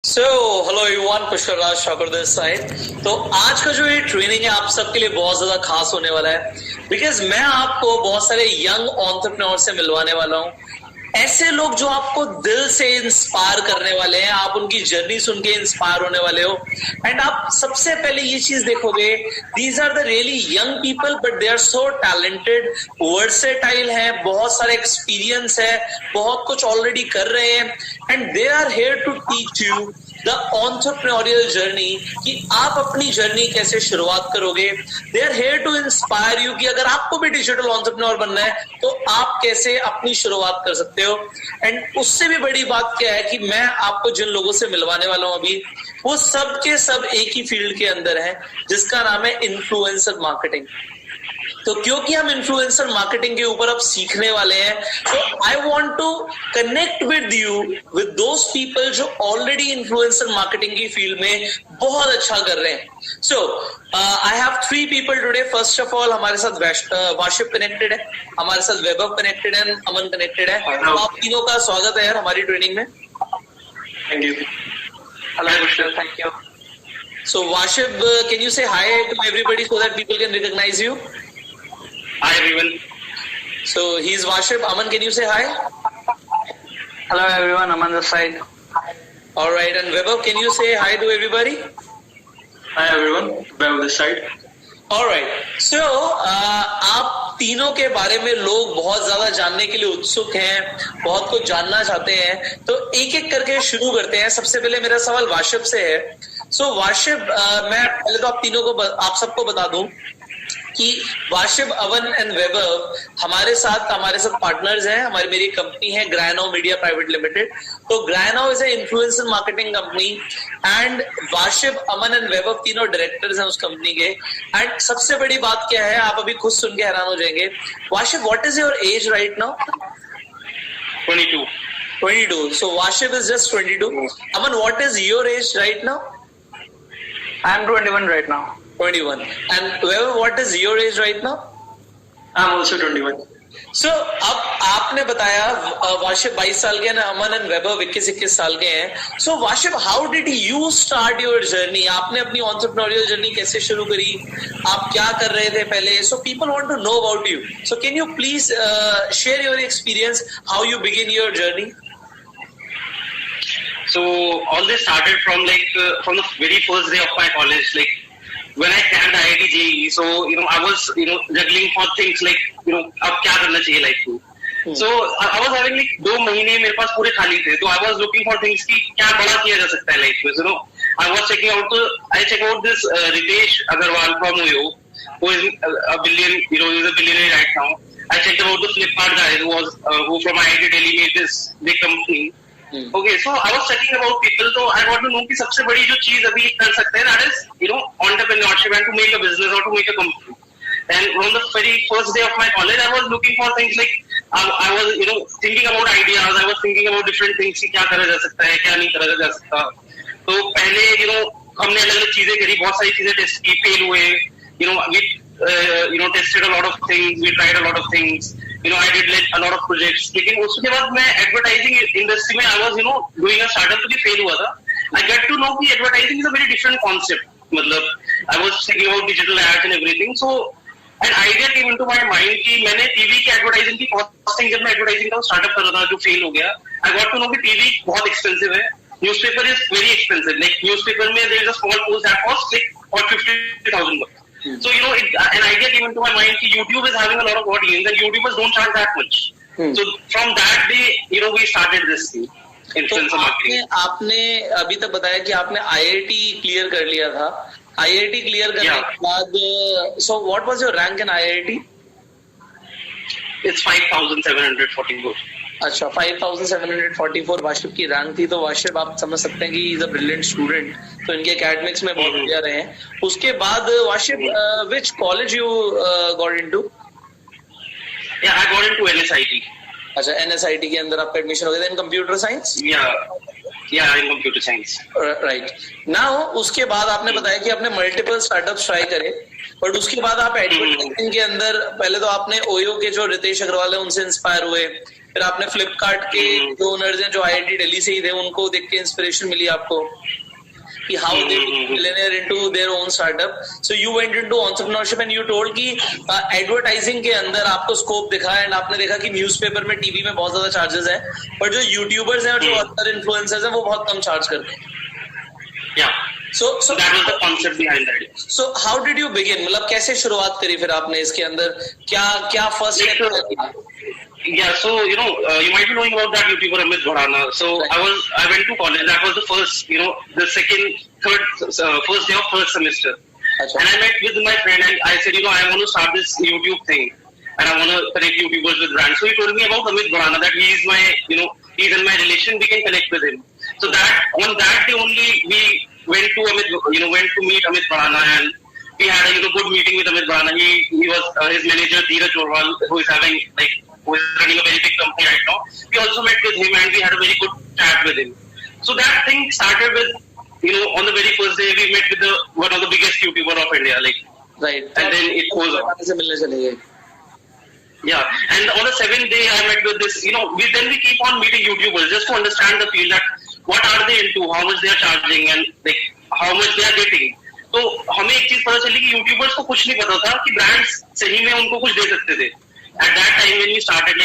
So hello everyone, Pushkaraj Thakur this side. तो आज का जो ये ट्रेनिंग है आप सबके लिए बहुत ज्यादा खास होने वाला है, बिकॉज मैं आपको बहुत सारे यंग एंटरप्रेन्योर से मिलवाने वाला हूँ। ऐसे लोग जो आपको दिल से इंस्पायर करने वाले हैं, आप उनकी जर्नी सुन के इंस्पायर होने वाले हो। एंड आप सबसे पहले ये चीज देखोगे, these are the really young people but they are so talented, versatile है, बहुत सारे एक्सपीरियंस है, बहुत कुछ ऑलरेडी कर रहे हैं। And they are here to teach you the entrepreneurial journey, कि आप अपनी जर्नी कैसे शुरुआत करोगे। They are here to inspire you कि अगर आपको भी डिजिटल एंटरप्रेन्योर बनना है तो आप कैसे अपनी शुरुआत कर सकते हो। एंड उससे भी बड़ी बात क्या है कि मैं आपको जिन लोगों से मिलवाने वाला हूं अभी, वो सब के सब एक ही फील्ड के अंदर है, जिसका नाम है इन्फ्लुएंसर मार्केटिंग। तो क्योंकि हम इन्फ्लुएंसर मार्केटिंग के ऊपर अब सीखने वाले हैं, तो I want to connect with you with those people जो ऑलरेडी इन्फ्लुएंसर मार्केटिंग की फील्ड में बहुत अच्छा कर रहे हैं। So I have 3 people today. First of all हमारे साथ वाशिफ कनेक्टेड है, हमारे साथ वैभव कनेक्टेड है, अमन कनेक्टेड है। तो आप तीनों का स्वागत है यार हमारी ट्रेनिंग में। Thank you. Hello Pushkar, thank you. So Washib, can you say hi to everybody so that people can recognize you? Hi everyone. So he's Washib. Aman, can you say hi? Hello everyone, I'm on the side. All right. And Vaibhav, can you say hi to everybody? Hi everyone, Vaibhav this side. All right. So आप तीनों के बारे में लोग बहुत ज्यादा जानने के लिए उत्सुक हैं, बहुत कुछ जानना चाहते हैं, तो एक एक करके शुरू करते हैं। सबसे पहले मेरा सवाल वाशिब से है। सो वाशिब, मैं पहले तो आप तीनों को आप सबको बता दूं कि वाशिब, अवन एंड वैभव हमारे साथ पार्टनर्स हैं। मेरी कंपनी है ग्रायनो मीडिया प्राइवेट लिमिटेड। तो ग्रायनो is a influencer marketing company and Washib, Aman and Vaibhav तीनों डायरेक्टर्स हैं उस कंपनी के। एंड सबसे बड़ी बात क्या है, आप अभी खुद सुन के हैरान हो जाएंगे। Washib, what is your age right now? 22. So Washib is just 22. Aman, what is your age right now? I'm 21 right now. 21. And Vaibhav, what is your age right now? I'm also 21. So अब आपने बताया वाशिब 22 साल के हैं, अमन and वैभव 21 साल के हैं। So वाशिब, how did you start your journey? आपने अपनी entrepreneurial journey कैसे शुरू करी? आप क्या कर रहे थे पहले? So people want to know about you. So can you please share your experience, how you begin your journey? So all this started from from the very first day of my college, when I cracked IIT JEE. So I was juggling for things अब क्या करना चाहिए life को। So I was having 2 महीने मेरे पास पूरे खाली थे, तो I was looking for things कि क्या बड़ा किया जा सकता है लाइफ में। I was checking out I check out this Ritesh Agarwal from OYO, who is a billionaire right now. I checked about the Flipkart guy who from IIT Delhi made this big company. Okay, so I was checking about people, so I got to know कि सबसे बड़ी जो चीज अभी कर सकते हैं, that is entrepreneurship and to make a business or to make a company. And on the very first day of my college, I was looking for things I was thinking about ideas, I was thinking about different things कि क्या करा जा सकता है, क्या नहीं करा जा सकता। तो पहले हमने अलग अलग चीजें करी, बहुत सारी चीजें टेस्ट की, फेल हुए, we tested a lot of things, we tried a lot of things, I did a lot of projects. लेकिन उसके बाद मैं एडवर्टाइजिंग इंडस्ट्री में I was doing a startup, तो फेल हुआ था। I get to know कि advertising is a very different concept. मतलब I was thinking about digital ads and everything, so an idea came into my mind कि मैंने TV की advertising की costing, जब मैं एडवर्टाइजिंग का स्टार्टअप कर रहा था जो फेल हो गया, I got to know कि टीवी बहुत एक्सपेंसिव है, newspaper is very expensive. Newspaper में there is a small post that costs for 50,000 bucks. So an idea came into my mind कि YouTube is having a lot of audience and YouTubers don't charge that much. So from that day we started this thing, influencer marketing. आपने अभी तक बताया कि आपने IIT clear कर लिया था। IIT क्लियर करने के बाद so what was your rank in IIT? It's 5,744. अच्छा, 5,744 वाशिब की रैंक थी। तो वाशिब, आप समझ सकते हैं कि इज अ ब्रिलियंट स्टूडेंट, तो इनके एकेडमिक्स में बहुत बढ़िया रहे हैं। उसके बाद Washib, which college you got into? Yeah, I got into NSIT. अच्छा, NSIT के अंदर आपका एडमिशन हो गया इन computer science? Yeah, in computer science. Right. Now उसके बाद आपने बताया कि आपने मल्टीपल स्टार्टअप्स ट्राई करे, बट उसके बाद आप एडवर्टाइजिंग के अंदर पहले तो आपने ओयो के जो रितेश अग्रवाल है उनसे इंस्पायर हुए, फिर आपने फ्लिपकार्ट के जो ओनर्स हैं जो IIT दिल्ली से ही थे, उनको देख के इंस्पिरेशन मिली आपको कि how they millionaire into their own startup. So you went into entrepreneurship and you told कि एडवर्टाइजिंग के अंदर आपको स्कोप दिखा एंड आपने देखा कि न्यूज़पेपर में, टीवी में बहुत ज्यादा चार्जेस हैं, पर जो यूट्यूबर्स हैं और जो अदर इन्फ्लुएंसर्स हैं वो बहुत कम चार्ज करते हैं. So that was the concept behind that. So how did you begin? मतलब कैसे शुरुआत करी फिर आपने इसके अंदर? क्या first step? Yeah, so you might be knowing about that YouTuber Amit Bharana. So right. I went to college. That was the first, the first day of third semester. Achha. And I met with my friend and I said, I want to start this YouTube thing and I want to connect YouTubers with brands. So he told me about Amit Bharana, that he is my, he's in my relation. We can connect with him. So that on that day only we went to meet Amit Bharana, and we had a good meeting with Amit Bharana. He was his manager Dheeraj Jorwal, who is running a very big company right now. We also met with him and we had a very good chat with him. So that thing started with, on the very first day we met with one of the biggest YouTuber of India, right. And then it goes on. Yeah, and on the 7th day I met with this, we keep on meeting YouTubers just to understand the field, that what are they into, how much they are charging and how much they are getting. तो हमें एक चीज पता चली कि YouTubers को कुछ नहीं पता था कि ब्रांड्स सही में उनको कुछ दे सकते थे. At that time when we started,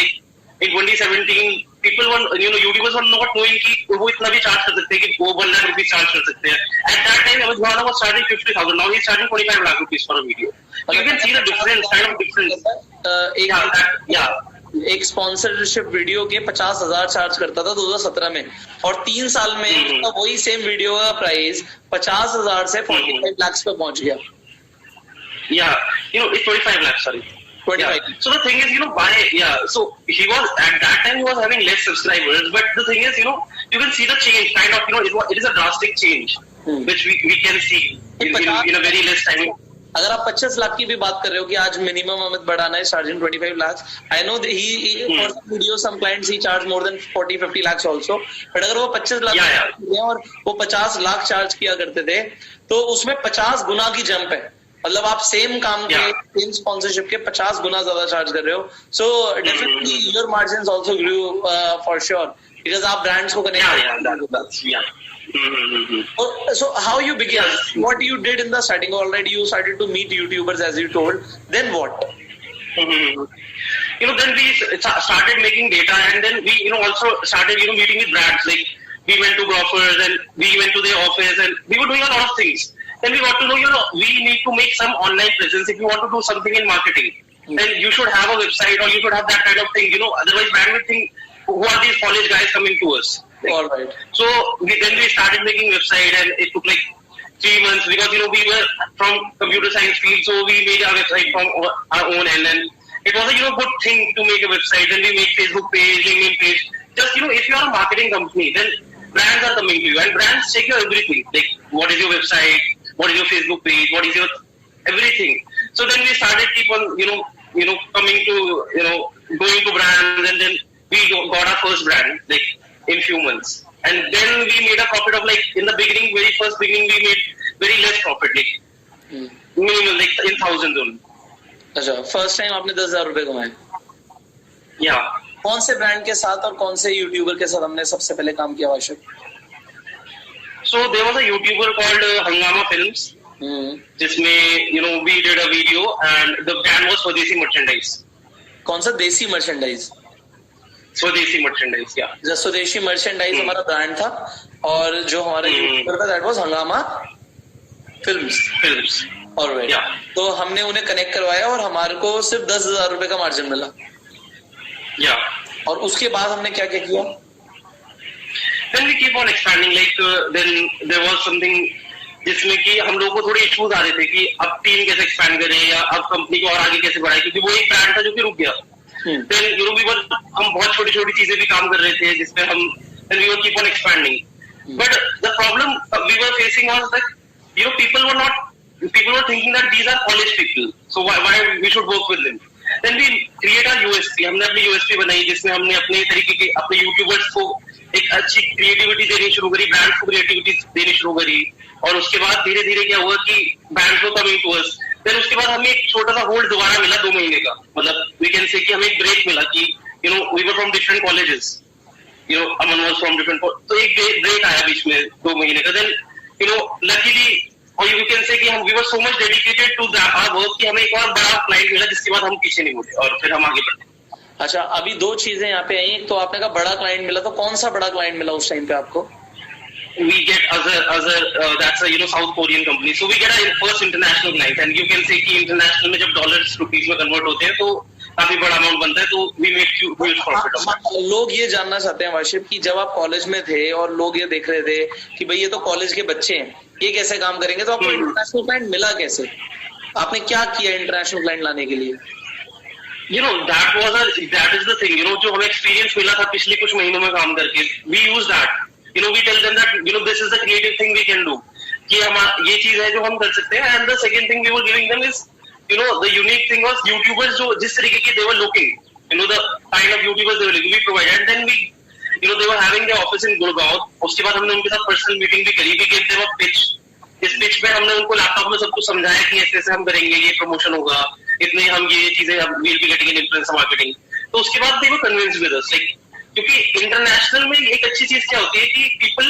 in 2017, people were, YouTubers were not knowing कि वो इतना भी चार्ज कर सकते हैं, कि वो 1 lakh rupees चार्ज कर सकते हैं. At that time Amit Bharana was charging 50,000. Now he's charging 25 lakh rupees for a video. So you can see the difference, kind of difference. एक स्पॉन्सरशिप वीडियो के 50,000 चार्ज करता था 2017 में, और 3 साल में वही सेम वीडियो का प्राइस 50,000 से 45 lakhs पे पहुंच गया. It's 25 lakhs, sorry. 25. Yeah. So the thing is, so he was, at that time he was having less subscribers, but the thing is, you can see the change, kind of, it is a drastic change, which we can see in a very less time. अगर आप 25 लाख की भी बात कर रहे हो कि आज मिनिमम अमित बढ़ाना है charging 25 lakhs. I know he for some videos, some clients he charge more than 40-50 lakhs also. But अगर वो 25 लाख और वो 50 लाख चार्ज किया करते थे, तो उसमें 50 गुना की जंप है. मतलब आप सेम काम के, सेम स्पॉन्सरशिप के 50 गुना ज्यादा चार्ज कर रहे हो. So definitely your margins also grow for sure, because आप ब्रांड्स को connect. So how you began? What you did in the starting? Already you started to meet YouTubers, as you told. Then what? Then we started making data, and then we also started meeting with brands. Like we went to Grofers and we went to their office and we were doing a lot of things. Then we got to know we need to make some online presence if you want to do something in marketing. Then you should have a website or you should have that kind of thing. Otherwise brand will think, who are these college guys coming to us? All right. So then we started making website, and it took 3 months because we were from computer science field, so we made our website from our own end, and it was a good thing to make a website. Then we made Facebook page, LinkedIn page. Just if you are a marketing company, then brands are coming to you, and brands check your everything. Like what is your website, what is your Facebook page, what is your everything. So then we started keep on coming to going to brands, and then we got our first brand in few months, and then we made a profit of in the beginning, very first beginning we made very less profit, minimum in thousands only. अच्छा, first time आपने 10,000 रुपए कमाए. कौन से brand के साथ और कौन से यूट्यूबर के साथ हमने सबसे पहले काम किया वाशिक? So there was a YouTuber called Hangama Films, जिसमें we did a video, and the brand was Swadeshi Merchandise. कौन सा देसी मर्चेंडाइज? स्वदेशी मर्चेंडाइज. स्वदेशी मर्चेंडाइज हमारा ब्रांड था, और जो हमारा यूट्यूबर था दैट वाज हंगामा फिल्म्स. ऑलराइट. तो हमने उन्हें कनेक्ट करवाया और हमारे को सिर्फ 10,000 रुपए का मार्जिन मिला. और उसके बाद हमने क्या क्या किया? Then we keep on expanding, then there was something जिसमें कि हम लोगों को थोड़े इश्यूज आ रहे थे कि अब टीम कैसे एक्सपैंड करें या अब कंपनी को और आगे कैसे बढ़ाएं, क्योंकि वो एक ब्रांड था जो कि रुक गया. Then हम बहुत छोटी छोटी चीजें भी काम कर रहे थे जिसमें हम then we were keep on expanding. But the problem we were facing was that people were thinking that these are college people, so why we should work with them. Then we create our USP. हमने अपनी USP बनाई जिसमें हमने अपने तरीके के अपने YouTubers को एक अच्छी क्रिएटिविटी देनी शुरू करी, ब्रांड्स को क्रिएटिविटी देनी शुरू करी, और उसके बाद धीरे धीरे क्या हुआ कि ब्रांड्स को कमिंग टू अस. फिर उसके बाद हमें एक छोटा सा होल्ड दोबारा मिला 2 महीने का, मतलब वी कैन से कि हमें एक ब्रेक मिला कि we were from different colleges. Aman was from different. तो एक break आया बीच में 2 महीने का. Then luckily, or you can say कि we were so much dedicated to our work कि हमें एक और बड़ा client मिला जिसके बाद हम पीछे नहीं मुड़े और फिर हम आगे बढ़े. अच्छा, अभी 2 चीजें यहाँ पे आई. एक तो आपने कहा बड़ा क्लाइंट मिला, तो कौन सा बड़ा क्लाइंट मिला उस टाइम पे आपको? We get other that's a South Korean company, so we get our first international client, and you can say कि international में जब dollars rupees में convert होते हैं तो काफी बड़ा amount बनता है, तो we make huge profit of that. लोग ये जानना चाहते हैं वाशिफ कि जब आप कॉलेज में थे और लोग ये देख रहे थे कि भाई ये तो कॉलेज के बच्चे हैं, ये कैसे काम करेंगे, तो आपको इंटरनेशनल क्लाइंट मिला कैसे? आपने क्या किया इंटरनेशनल क्लाइंट लाने के लिए? That is the thing, जो हमें experience मिला था पिछले कुछ महीनों में काम करके, we use that. We tell them that this is the creative thing we can do. कि हम ये चीज है जो हम कर सकते हैं. And the second thing we were giving them is the unique thing was YouTubers जो जिस तरीके के they were looking, the kind of YouTubers they were looking, we provided. And then we they were having their office in Gurgaon. उसके बाद हमने उनके साथ personal meeting भी करी. We gave them a pitch. इस पिच पे हमने उनको लैपटॉप में सब कुछ समझाया कि ऐसे हम करेंगे, ये प्रमोशन होगा, इतने हम ये चीजें we'll be getting in influencer marketing. तो उसके बाद they were convinced with us, like क्योंकि इंटरनेशनल में एक अच्छी चीज क्या होती है कि people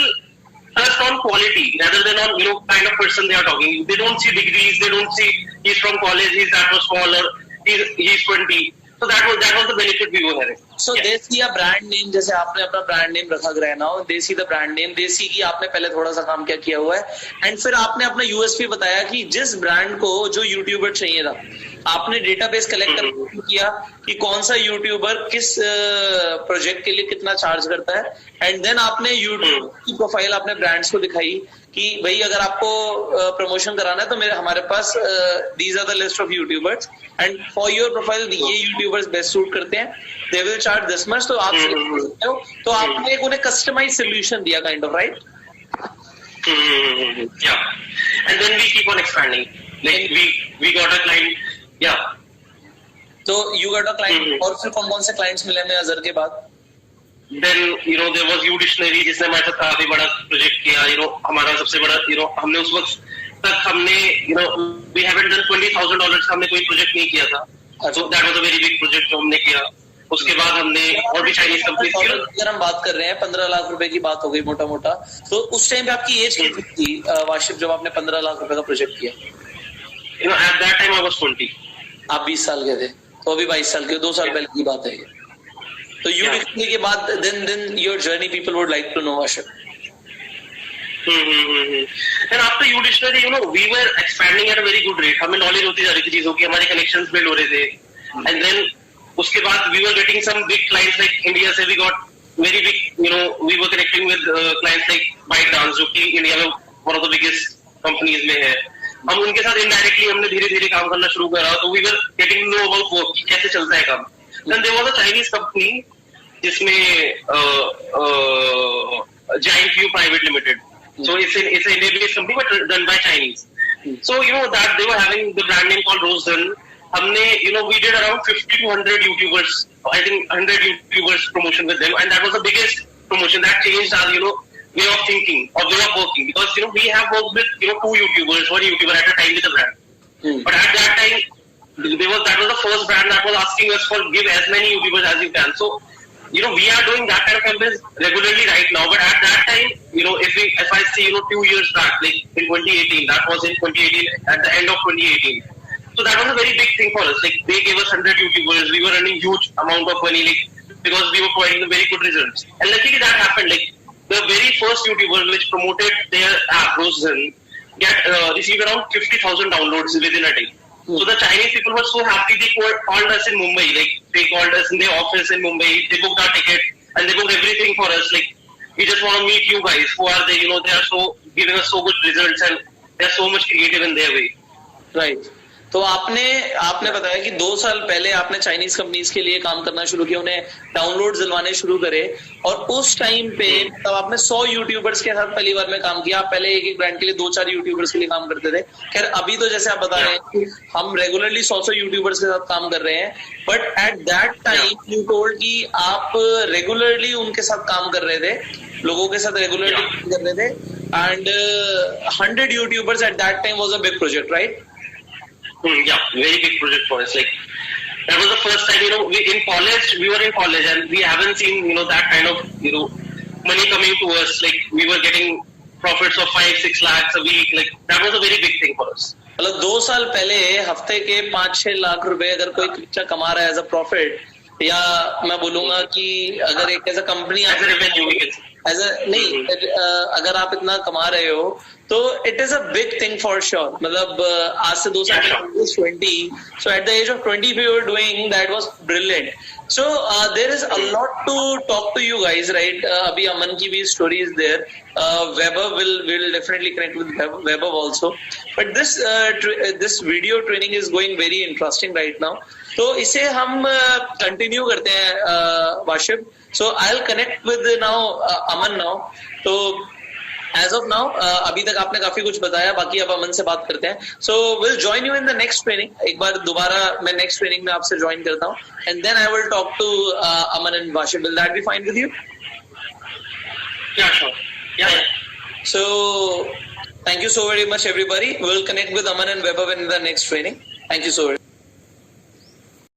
trust on quality rather than on kind of person they are talking. They don't see degrees, they don't see he's from college, he's that much smaller, he's 20. So that was the benefit we were having. So they see a brand name, जैसे आपने अपना brand name रखा grana, they see the brand name, they see कि आपने पहले थोड़ा सा काम क्या किया हुआ है, एंड फिर आपने अपना यूएसपी बताया कि जिस ब्रांड को जो यूट्यूबर चाहिए था, आपने डेटाबेस कलेक्ट करके किया कि कौन सा यूट्यूबर किस प्रोजेक्ट के लिए कितना चार्ज करता है, एंड देन आपने यूट्यूब की प्रोफाइल आपने ब्रांड्स को दिखाई कि भाई अगर आपको प्रमोशन कराना है तो हमारे पास these are the list of youtubers and for your profile ये यूट्यूबर्स बेस्ट सूट करते हैं, they will charge this much. तो आप सकते हो, तो आपने एक उन्हें कस्टमाइज सोल्यूशन दिया kind of, right? Yeah, and then we keep on expanding. Like we got a client. Yeah. तो you got a client. और फिर कौन से क्लाइंट्स मिले हमें अजहर के बाद? Then there was U Dictionary जिसने हमारे साथ काफी बड़ा प्रोजेक्ट किया. हमारा सबसे बड़ा हमने उस वक्त तक हमने we haven't done $20,000 हमने कोई प्रोजेक्ट नहीं किया था. So that was a very big project जो हमने किया. उसके बाद हमने और भी चाइनीज कंपनी की. अगर हम बात कर रहे हैं 15 लाख रुपए की बात हो गई मोटा मोटा, तो उस टाइम पे आपकी एज कितनी थी वाशिफ जब आपने 15 लाख रुपए का प्रोजेक्ट किया? At that time I was 20. आप 20 साल के थे, तो अभी 22 साल के, 2 साल पहले की बात है ये. तो यू डिक्शनरी के बाद then your journey people would like to know वाशिफ. And after U Dictionary, we were expanding at a very good rate. हमें नॉलेज होती जा रही थी चीजों की, हमारे कनेक्शंस बिल्ड हो रहे थे. And then उसके बाद we were getting some big clients like India से we got very big, we were connecting with clients like ByteDance जो कि इंडिया में one of the biggest companies में है. हम उनके साथ indirectly हमने धीरे धीरे काम करना शुरू करा, तो we were getting to know about work, कैसे चलता है काम. Then there was a Chinese company जिसमें Giant View Private Limited. So it's an India-based company but done by Chinese. So that they were having the brand name called Rosedon. हमने we did around 50 to 100 YouTubers, I think 100 YouTubers promotion with them, and that was the biggest promotion that changed our way of thinking or way of working, because we have worked with 2 YouTubers, 1 YouTuber at a time with the brand. But at that time that was the first brand that was asking us for give as many YouTubers as you can. So we are doing that kind of campaigns regularly right now, but at that time if I see 2 years back, like in 2018, that was in 2018 at the end of 2018. So that was a very big thing for us. Like they gave us 100 YouTubers, we were earning huge amount of money, like because we were providing very good results. And luckily that happened. Like the very first YouTuber which promoted their app, Rosedon, received around 50,000 downloads within a day. So the Chinese people were so happy. They called us in Mumbai. Like they called us in their office in Mumbai. They booked our ticket and they booked everything for us. Like we just want to meet you guys. Who are they? They are so giving us so good results and they are so much creative in their way. Right. तो आपने बताया कि 2 साल पहले आपने Chinese companies के लिए काम करना शुरू किया, उन्हें डाउनलोड दिलवाने शुरू करे, और उस टाइम पे तब आपने 100 यूट्यूबर्स के साथ पहली बार में काम किया. आप पहले एक ब्रांड के लिए 2-4 यूट्यूबर्स के लिए काम करते थे. खैर अभी तो जैसे आप बता रहे हैं कि हम रेगुलरली 100 यूट्यूबर्स के साथ काम कर रहे हैं, but at that time you told कि आप रेगुलरली उनके साथ काम कर रहे थे, लोगों के साथ रेगुलरली काम कर रहे थे, and 100 YouTubers at that time was a big project, right? Yeah, very big project for us. Like that was the first time, we were in college and we haven't seen, that kind of, money coming to us. Like we were getting profits of 5-6 lakhs a week. Like that was a very big thing for us. मतलब 2 साल पहले हफ्ते के 5-6 लाख रुपए अगर कोई बच्चा कमा रहा है एज अ प्रॉफिट, या मैं बोलूंगा कि अगर एक as a company As a revenue, we can say. As a नहीं, अगर आप इतना कमा रहे हो तो it is a big thing for sure. मतलब आज से 2 साल पहले 20, so at the age of 20 if you were doing that was brilliant. So there is a lot to talk to you guys, right? Abhi Aman ki bhi story is there. Weber will definitely connect with Weber also. But this video training is going very interesting right now. तो इसे हम continue करते हैं वाशिब. So I'll connect with now Aman now. तो as of now अभी तक आपने काफी कुछ बताया, बाकी अब अमन से बात करते हैं. So will join you in the next training. एक बार दोबारा मैं नेक्स्ट ट्रेनिंग में आपसे ज्वाइन करता हूँ and then I will talk to Aman and Washib. Will that be fine with you? Yeah, sure. Yeah. So thank you so very much everybody. We'll connect with Aman and Weber in the next training. Thank you so much.